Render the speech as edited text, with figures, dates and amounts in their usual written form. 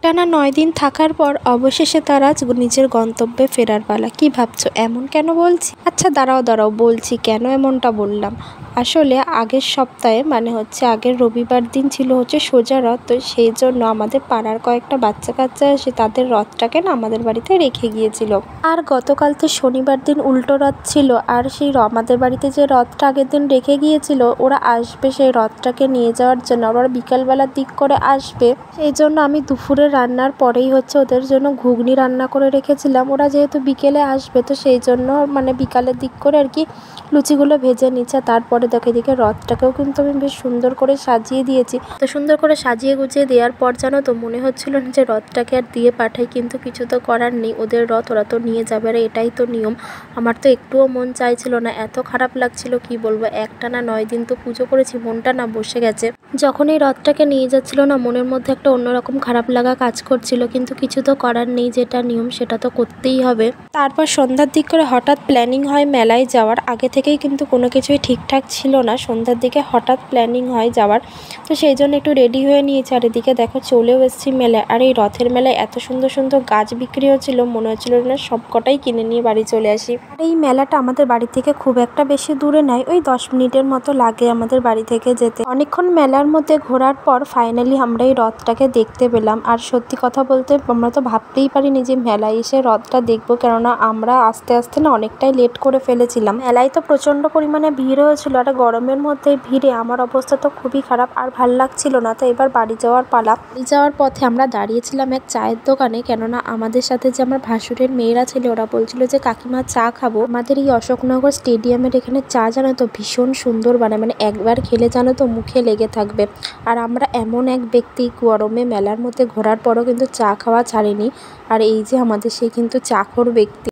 টানা ৯ দিন থাকার পর অবশেষে তারা নিজের গন্তব্যে ফেরার পালা। কি ভাবছো এমন কেন বলছি? আচ্ছা দাঁড়াও বলছি কেন এমনটা বললাম। আসলে আগের সপ্তাহে মানে হচ্ছে আগের রবিবার দিন ছিল হচ্ছে সোজা রথ, তো সেই জন্য আমাদের পাড়ার কয়েকটা বাচ্চা কাচ্চা এসে তাদের রথটাকে না আমাদের বাড়িতে রেখে গিয়েছিল। আর গতকাল তো শনিবার দিন উল্টো রথ ছিল, আর সেই আমাদের বাড়িতে যে রথটা আগের দিন রেখে গিয়েছিল ওরা আসবে সেই রথটাকে নিয়ে যাওয়ার জন্য। ওরা বিকালবেলার দিক করে আসবে, সেই জন্য আমি দুপুরে রান্নার পরেই হচ্ছে ওদের জন্য ঘুগনি রান্না করে রেখেছিলাম। ওরা যেহেতু বিকেলে আসবে তো সেই জন্য মানে বিকালের দিক করে আর কি লুচিগুলো ভেজে নিচ্ছে। তারপরে দেখো এদিকে রথটাকেও কিন্তু আমি বেশ সুন্দর করে সাজিয়ে দিয়েছি। তো সুন্দর করে সাজিয়ে গুছিয়ে দেওয়ার পর জানো তো মনে হচ্ছিল না যে রথটাকে আর দিয়ে পাঠাই, কিন্তু কিছু তো করার নেই, ওদের রথ ওরা তো নিয়ে যাবে আর এটাই তো নিয়ম। আমার তো একটুও মন চাইছিল না, এত খারাপ লাগছিল কি বলবো। একটানা ৯ দিন তো পুজো করেছি, মনটা না বসে গেছে। যখন এই রথটাকে নিয়ে যাচ্ছিল না মনের মধ্যে একটা অন্যরকম খারাপ লাগা কাজ করছিল, কিন্তু কিছু তো করার নেই, যেটা নিয়ম সেটা তো করতেই হবে। তারপর সন্ধ্যার দিক করে হঠাৎ প্ল্যানিং হয় মেলায় যাওয়ার। আগে থেকেই কিন্তু কোনো কিছুই ঠিকঠাক ছিল না, সন্ধ্যার দিকে হঠাৎ প্ল্যানিং হয় যাওয়ার। তো সেই জন্য একটু রেডি হয়ে নিয়েছি। আর এদিকে দেখো চলেও এসেছি মেলায়। আর এই রথের মেলায় এত সুন্দর সুন্দর গাছ বিক্রি হচ্ছিল, মনে হচ্ছিল না সব কটাই কিনে নিয়ে বাড়ি চলে আসি। আর এই মেলাটা আমাদের বাড়ি থেকে খুব একটা বেশি দূরে নয়, ওই 10 মিনিটের মতো লাগে আমাদের বাড়ি থেকে যেতে। অনেকক্ষণ মেলার মধ্যে ঘোরার পর ফাইনালি আমরা এই রথটাকে দেখতে পেলাম। আর সত্যি কথা বলতে আমরা তো ভাবতেই পারিনি যে মেলায় এসে রথটা দেখবো, কেননা আমরা আস্তে আস্তে না অনেকটাই লেট করে ফেলেছিলাম। মেলায় তো প্রচণ্ড পরিমাণে ভিড় হয়েছিল, আর গরমের মধ্যে ভিড়ে আমার অবস্থা তো খুবই খারাপ, আর ভাল লাগছিল না। তো এবার বাড়ি যাওয়ার পালা। বাড়ি যাওয়ার পথে আমরা দাঁড়িয়েছিলাম এক চায়ের দোকানে, কেননা আমাদের সাথে যে আমার ভাসুরের মেয়েরা ছিল ওরা বলছিল যে কাকিমা চা খাবো। আমাদের এই অশোকনগর স্টেডিয়ামের এখানে চা জানো তো ভীষণ সুন্দর বানায়, মানে একবার খেলে জানো তো মুখে লেগে থাকবে। আর আমরা এমন এক ব্যক্তি গরমে মেলার মধ্যে ঘোরার পরও কিন্তু চা খাওয়া ছাড়িনি। আর এই যে আমাদের সেই কিন্তু চাখর ব্যক্তি।